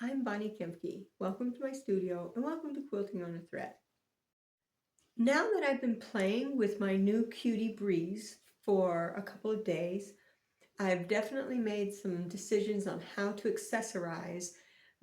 I'm Bonnie Kempke. Welcome to my studio and welcome to Quilting on a Thread. Now that I've been playing with my new Cutie Breeze for a couple of days, I've definitely made some decisions on how to accessorize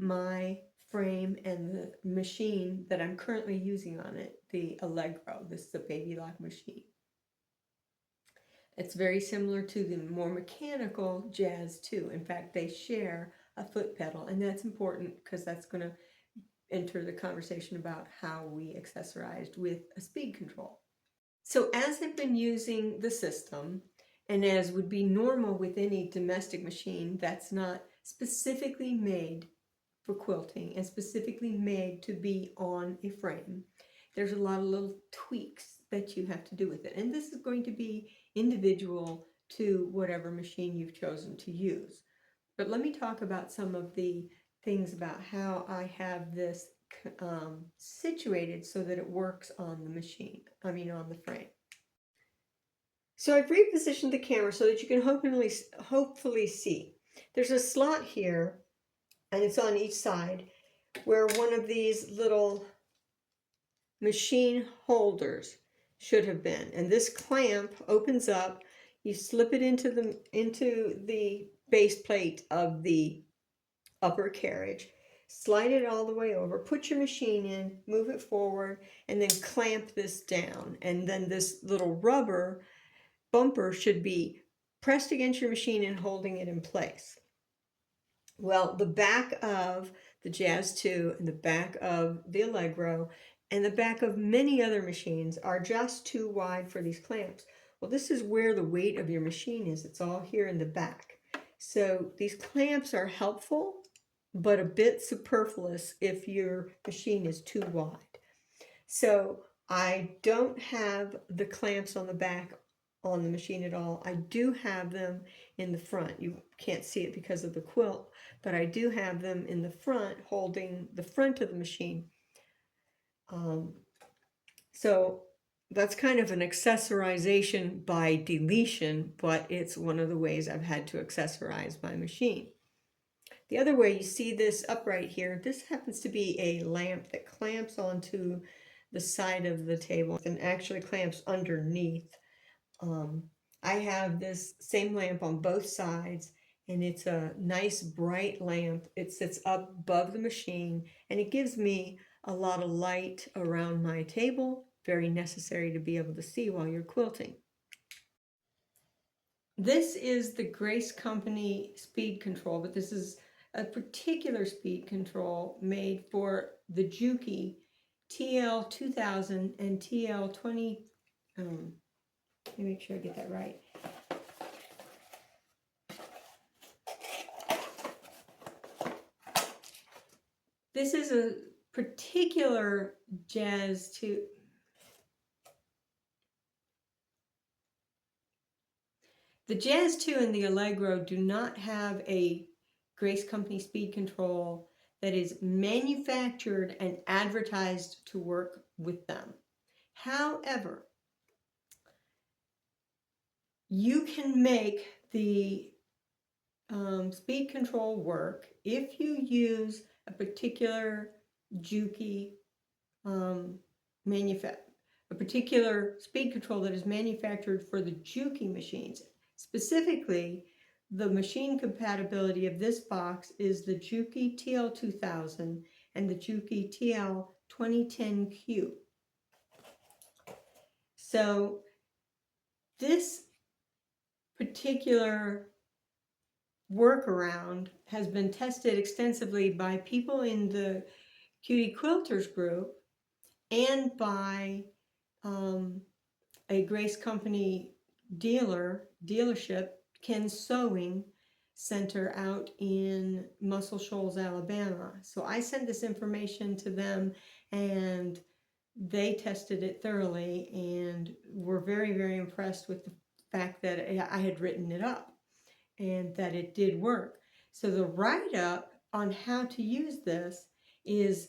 my frame and the machine that I'm currently using on it, the Allegro. This is a BabyLock machine. It's very similar to the more mechanical Jazz 2. In fact, they share a foot pedal, and that's important because that's going to enter the conversation about how we accessorized with a speed control. So as I've been using the system, and as would be normal with any domestic machine that's not specifically made for quilting and specifically made to be on a frame, there's a lot of little tweaks that you have to do with it. And this is going to be individual to whatever machine you've chosen to use. But let me talk about some of the things about how I have this situated so that it works on the machine, on the frame. So I've repositioned the camera so that you can hopefully see. There's a slot here, and it's on each side, where one of these little machine holders should have been. And this clamp opens up, you slip it into the base plate of the upper carriage, slide it all the way over, put your machine in, move it forward, and then clamp this down. And then this little rubber bumper should be pressed against your machine and holding it in place. Well, the back of the Jazz 2 and the back of the Allegro and the back of many other machines are just too wide for these clamps. Well, this is where the weight of your machine is. It's all here in the back. So these clamps are helpful, but a bit superfluous if your machine is too wide. So I don't have the clamps on the back on the machine at all. I do have them in the front. You can't see it because of the quilt, but I do have them in the front holding the front of the machine. So that's kind of an accessorization by deletion, but it's one of the ways I've had to accessorize my machine. The other way, you see this upright here, this happens to be a lamp that clamps onto the side of the table and actually clamps underneath. I have this same lamp on both sides, and it's a nice bright lamp. It sits up above the machine, and it gives me a lot of light around my table, very necessary to be able to see while you're quilting. This is the Grace Company speed control, but this is a particular speed control made for the Juki TL2000 and TL20. Let me make sure I get that right. This is a particular Jazz 2. The Jazz 2 and the Allegro do not have a Grace Company speed control that is manufactured and advertised to work with them. However, you can make the speed control work if you use a particular Juki a particular speed control that is manufactured for the Juki machines. Specifically, the machine compatibility of this box is the Juki TL2000 and the Juki TL2010Q. So this particular workaround has been tested extensively by people in the Cutie Quilters group and by a Grace Company dealership, Ken's Sewing Center out in Muscle Shoals, Alabama. So I sent this information to them, and they tested it thoroughly and were very, very impressed with the fact that I had written it up and that it did work. So the write-up on how to use this is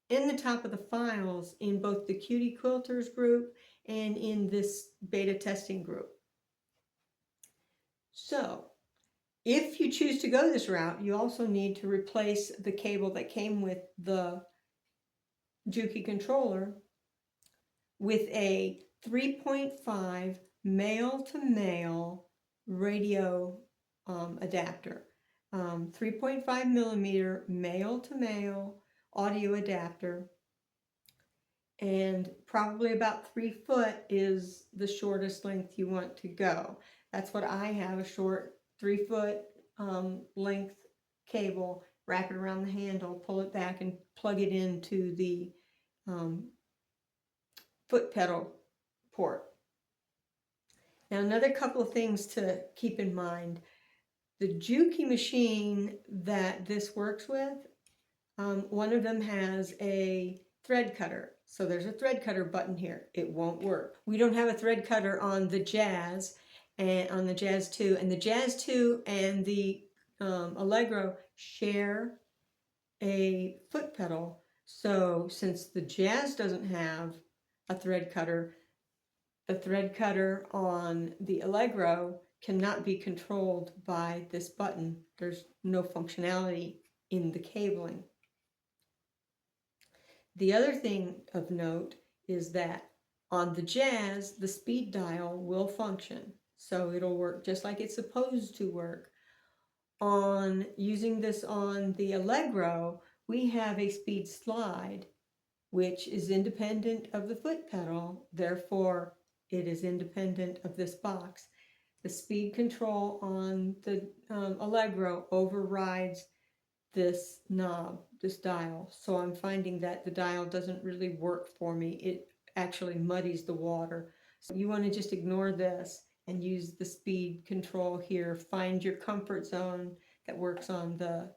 in the top of the files in both the Cutie Quilters group and in this beta testing group. So If you choose to go this route, you also need to replace the cable that came with the Juki controller with a 3.5 male-to-male radio adapter. 3.5 millimeter male-to-male audio adapter, and probably about 3 foot is the shortest length you want to go. That's what I have, a short 3 foot length cable, wrap it around the handle, pull it back, and plug it into the foot pedal port. Now, another couple of things to keep in mind. The Juki machine that this works with, one of them has a thread cutter. So there's a thread cutter button here. It won't work. We don't have a thread cutter on the Jazz and on the Jazz 2. And the Jazz 2 and the Allegro share a foot pedal. So since the Jazz doesn't have a thread cutter, the thread cutter on the Allegro cannot be controlled by this button. There's no functionality in the cabling. The other thing of note is that on the Jazz, the speed dial will function. So it'll work just like it's supposed to work. On using this on the Allegro, we have a speed slide, which is independent of the foot pedal. Therefore, it is independent of this box. The speed control on the Allegro overrides this knob, this dial. So I'm finding that the dial doesn't really work for me. It actually muddies the water. So you want to just ignore this and use the speed control here. Find your comfort zone that works on the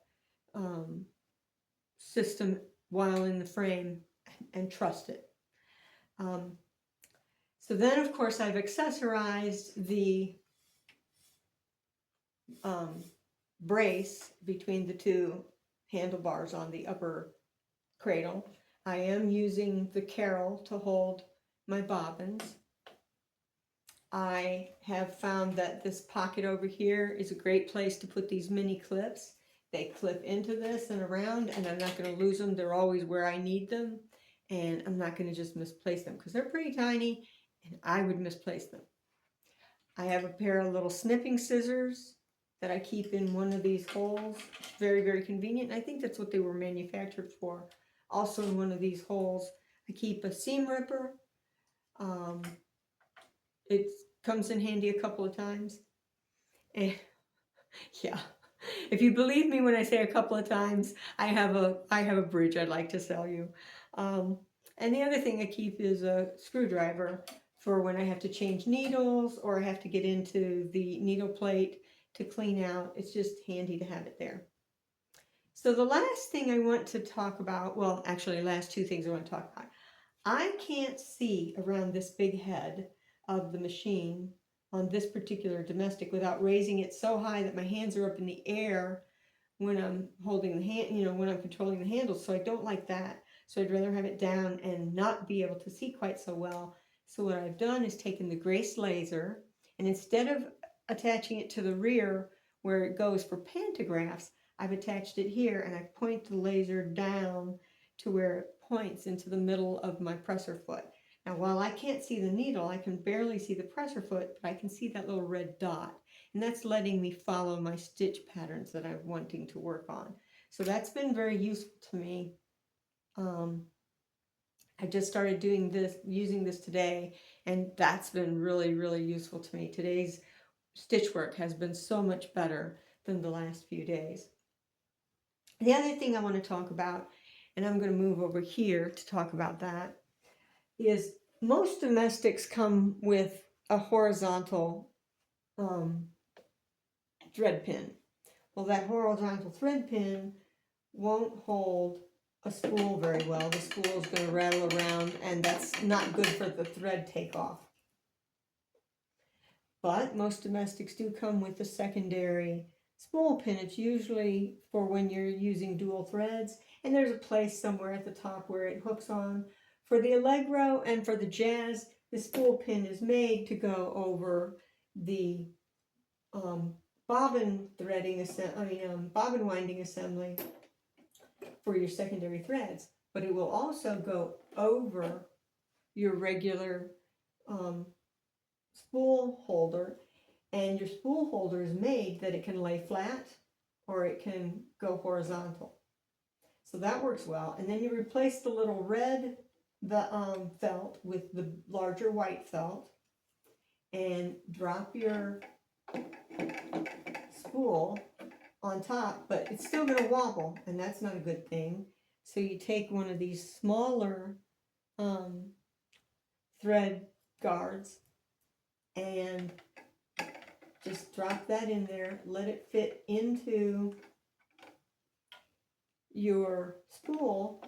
system while in the frame, and trust it. So then, of course, I've accessorized the brace between the two handlebars on the upper cradle. I am using the carrel to hold my bobbins. I have found that this pocket over here is a great place to put these mini clips. They clip into this and around, and I'm not going to lose them. They're always where I need them, and I'm not going to just misplace them because they're pretty tiny and I would misplace them. I have a pair of little snipping scissors that I keep in one of these holes. Very, very convenient. I think that's what they were manufactured for. Also in one of these holes, I keep a seam ripper. It comes in handy a couple of times. And yeah, if you believe me when I say a couple of times, I have a bridge I'd like to sell you. And the other thing I keep is a screwdriver for when I have to change needles or I have to get into the needle plate to clean out. It's just handy to have it there. So the last thing I want to talk about, well, actually, last two things I want to talk about. I can't see around this big head of the machine on this particular domestic without raising it so high that my hands are up in the air when I'm holding the hand, when I'm controlling the handle. So I don't like that. So I'd rather have it down and not be able to see quite so well. So what I've done is taken the Grace laser, and instead of attaching it to the rear where it goes for pantographs, I've attached it here, and I point the laser down to where it points into the middle of my presser foot. Now, while I can't see the needle, I can barely see the presser foot, but I can see that little red dot, and that's letting me follow my stitch patterns that I'm wanting to work on. So that's been very useful to me. I just started using this today, and that's been really, really useful to me. Today's stitch work has been so much better than the last few days. The other thing I want to talk about, and I'm going to move over here to talk about that, is most domestics come with a horizontal thread pin. Well, that horizontal thread pin won't hold a spool very well. The spool is going to rattle around, and that's not good for the thread takeoff. But most domestics do come with a secondary spool pin. It's usually for when you're using dual threads, and there's a place somewhere at the top where it hooks on. For the Allegro and for the Jazz, the spool pin is made to go over the bobbin threading bobbin winding assembly for your secondary threads, but it will also go over your regular spool holder, and your spool holder is made that it can lay flat or it can go horizontal. So that works well. And then you replace the little red felt with the larger white felt and drop your spool on top, but it's still going to wobble, and that's not a good thing. So you take one of these smaller thread guards and just drop that in there, let it fit into your spool,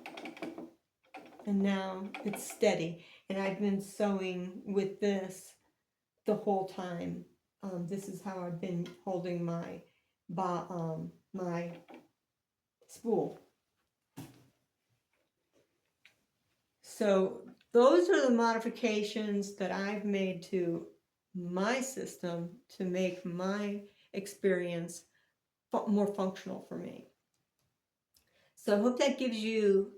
and now it's steady. And I've been sewing with this the whole time. This is how I've been holding my my spool. So those are the modifications that I've made to my system to make my experience more functional for me. So I hope that gives you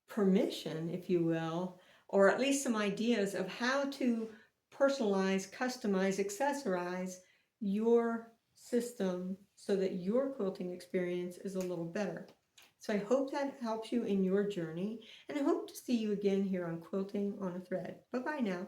permission, if you will, or at least some ideas of how to personalize, customize, accessorize your system so that your quilting experience is a little better. So I hope that helps you in your journey, and I hope to see you again here on Quilting on a Thread. Bye-bye now.